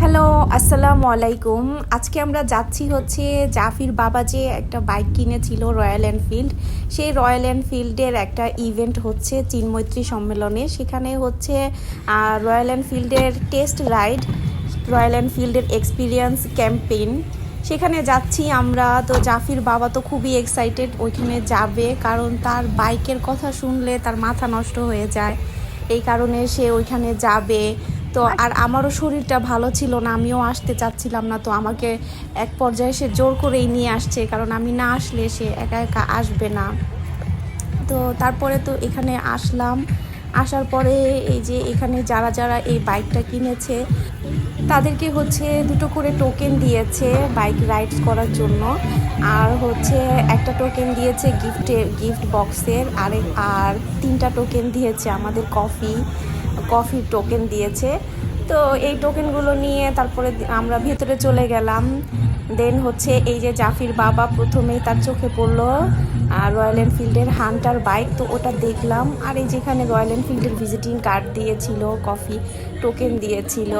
Hello, আসসালামু আলাইকুম। আজকে আমরা যাচ্ছি হচ্ছে জাফির বাবা যে একটা বাইক কিনেছিল রয়্যাল এনফিল্ড, সেই রয়্যাল এনফিল্ডের একটা ইভেন্ট হচ্ছে চিন্মৈত্রী সম্মেলনে। সেখানে হচ্ছে রয়্যাল এনফিল্ডের টেস্ট রাইড, রয়্যাল এনফিল্ডের এক্সপিরিয়েন্স ক্যাম্পেইন, সেখানে যাচ্ছি আমরা। তো জাফির বাবা তো খুবই এক্সাইটেড ওইখানে যাবে, কারণ তার বাইকের কথা শুনলে তার মাথা নষ্ট হয়ে যায়। এই কারণে সে ওইখানে যাবে। তো আর আমারও শরীরটা ভালো ছিল না, আমিও আসতে চাচ্ছিলাম না। তো আমাকে এক পর্যায়ে সে জোর করেই নিয়ে আসছে, কারণ আমি না আসলে সে একা একা আসবে না। তো তারপরে তো এখানে আসলাম। আসার পরে এই যে এখানে যারা যারা এই বাইকটা কিনেছে তাদেরকে হচ্ছে 2টো করে টোকেন দিয়েছে বাইক রাইডস করার জন্য। আর হচ্ছে একটা টোকেন দিয়েছে গিফট বক্সের, আর 3টা টোকেন দিয়েছে আমাদের কফির টোকেন দিয়েছে। তো এই টোকেনগুলো নিয়ে তারপরে আমরা ভেতরে চলে গেলাম। দেন হচ্ছে এই যে জাফির বাবা প্রথমেই তার চোখে পড়লো রয়্যাল এনফিল্ডের হান্টার বাইক, তো ওটা দেখলাম। আর এই যেখানে রয়্যাল এনফিল্ডের ভিজিটিং কার্ড দিয়েছিল, কফি টোকেন দিয়েছিল,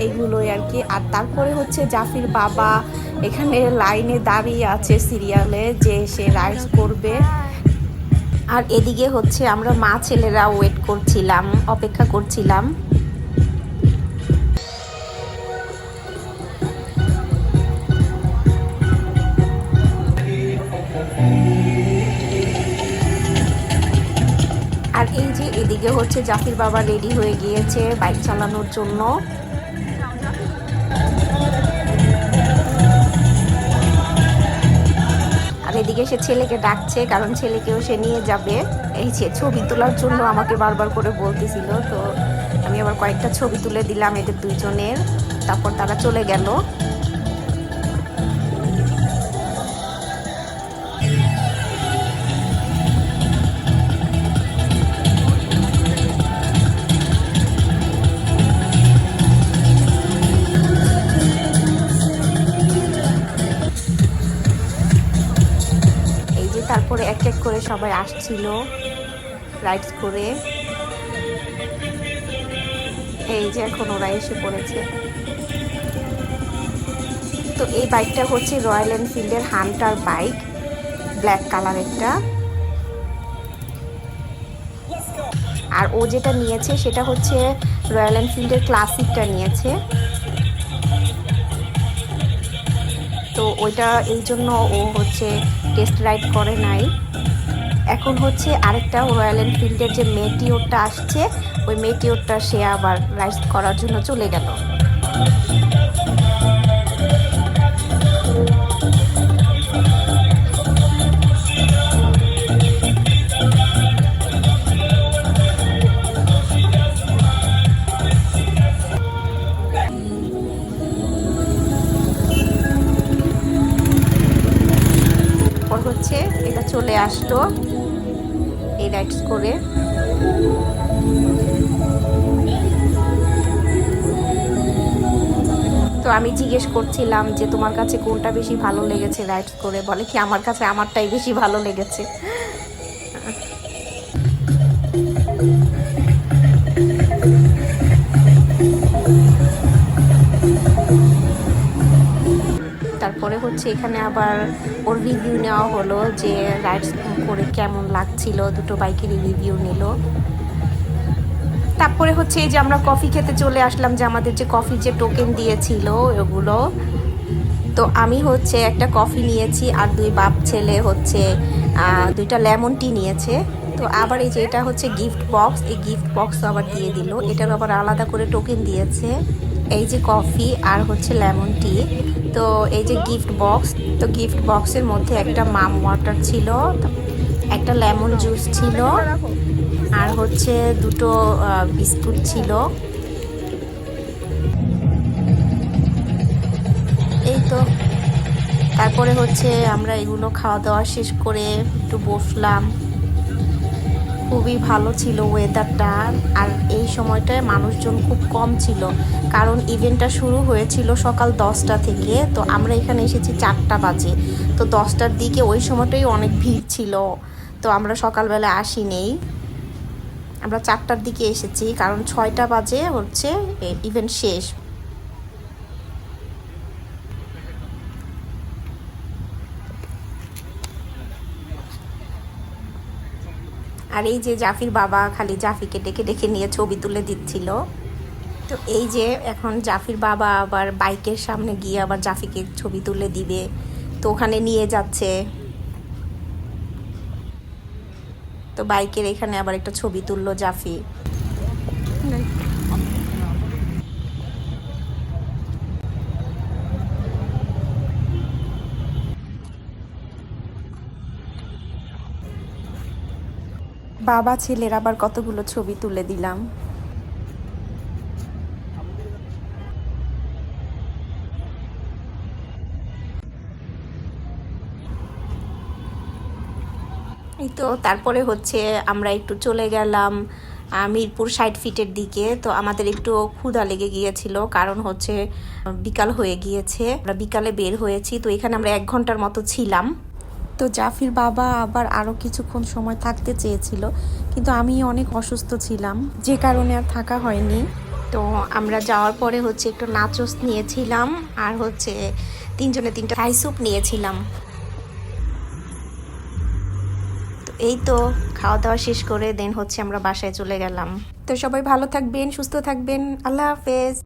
এইগুলোই আর কি। আর তারপরে হচ্ছে জাফির বাবা এখানে লাইনে দাঁড়িয়ে আছে সিরিয়ালে যে সে রাইডস করবে। আর এদিকে হচ্ছে আমরা মা ছেলেরা ওয়েট করছিলাম, অপেক্ষা করছিলাম। আর এই যে এদিকে হচ্ছে জাফির বাবা রেডি হয়ে গিয়েছে বাইক চালানোর জন্য। আর এদিকে সে ছেলেকে ডাকছে, কারণ ছেলেকেও সে নিয়ে যাবে। এই যে ছবি তোলার জন্য আমাকে বারবার করে বলতেছিল, তো আমি আবার কয়েকটা ছবি তুলে দিলাম এদের দুইজনের। তারপর তারা চলে গেল। তারপরে এক এক করে সবাই আসছিল রাইডস করে। এই যে এখন ওরা এসে পড়েছে। তো এই বাইকটা হচ্ছে রয়্যাল এনফিল্ডের হান্টার বাইক, ব্ল্যাক কালারেরটা। আর ও যেটা নিয়েছে সেটা হচ্ছে রয়্যাল এনফিল্ডের ক্লাসিকটা নিয়েছে। তো ওইটা এই জন্য ও হচ্ছে টেস্ট রাইড করে নাই। এখন হচ্ছে আরেকটা রয়্যাল এনফিল্ডের যে মেটিওরটা আসছে, ওই মেটিওরটা সে আবার রাইড করার জন্য চলে গেল। হচ্ছে এটা চলে আসলো এই রাইডস করে। তো আমি জিজ্ঞেস করছিলাম যে তোমার কাছে কোনটা বেশি ভালো লেগেছে রাইডস করে, বলে কি আমার কাছে আমারটাই বেশি ভালো লেগেছে। তারপরে হচ্ছে এখানে আবার ওর রিভিউ নেওয়া হলো যে রাইডস করে কেমন লাগছিল, 2টো বাইকেরই রিভিউ নিল। তারপরে হচ্ছে এই যে আমরা কফি খেতে চলে আসলাম, যে আমাদের যে কফির যে টোকেন দিয়েছিল ওগুলো। তো আমি হচ্ছে একটা কফি নিয়েছি, আর 2 বাপ ছেলে হচ্ছে 2টা লেমন টি নিয়েছে। তো আবার এই যে এটা হচ্ছে গিফট বক্স, এই গিফট বক্স আবার দিয়ে দিল, এটার আবার আলাদা করে টোকেন দিয়েছে। এই যে কফি আর হচ্ছে লেমন টি। তো এই যে গিফট বক্স, তো গিফট বক্সের মধ্যে একটা মাম ওয়াটার ছিল, একটা লেমন জুস ছিল, আর হচ্ছে 2টো বিস্কুট ছিল। এই তো তারপরে হচ্ছে আমরা এগুলো খাওয়া দাওয়া শেষ করে একটু বসলাম। খুবই ভালো ছিল ওয়েদারটা। আর এই সময়টায় মানুষজন খুব কম ছিল, কারণ ইভেন্টটা শুরু হয়েছিল সকাল 10টা থেকে। তো আমরা এখানে এসেছি 4টা বাজে। তো 10টার দিকে ওই সময়টাই অনেক ভিড় ছিল, তো আমরা সকালবেলা আসিনি। আমরা 4টার দিকে এসেছি, কারণ 6টা বাজে হচ্ছে ইভেন্ট শেষ। আর এই যে জাফির বাবা খালি জাফিকে ডেকে ডেকে নিয়ে ছবি তুলে দিচ্ছিল। তো এই যে এখন জাফির বাবা আবার বাইকের সামনে গিয়ে আবার জাফিকে ছবি তুলে দিবে, তো ওখানে নিয়ে যাচ্ছে। তো বাইকের এখানে আবার একটা ছবি তুললো জাফি। বাবা ছেলের আবার কতগুলো ছবি তুলে দিলাম। এই তো তারপরে হচ্ছে আমরা একটু চলে গেলাম মিরপুর 60 ফিটের দিকে। তো আমাদের একটু ক্ষুধা লেগে গিয়েছিল, কারণ হচ্ছে বিকাল হয়ে গিয়েছে, আমরা বিকালে বের হয়েছি। তো এখানে আমরা 1 ঘন্টার মতো ছিলাম। তো জাফির বাবা আবার আরও কিছুক্ষণ সময় থাকতে চেয়েছিল, কিন্তু আমি অনেক অসুস্থ ছিলাম, যে কারণে আর থাকা হয়নি। তো আমরা যাওয়ার পরে হচ্ছে একটু নাচোস নিয়েছিলাম, আর হচ্ছে 3 জনে 3টা থাই স্যুপ নিয়েছিলাম। এই তো খাওয়া দাওয়া শেষ করে দেন হচ্ছে আমরা বাসায় চলে গেলাম। তো সবাই ভালো থাকবেন, সুস্থ থাকবেন, আল্লাহ হাফেজ।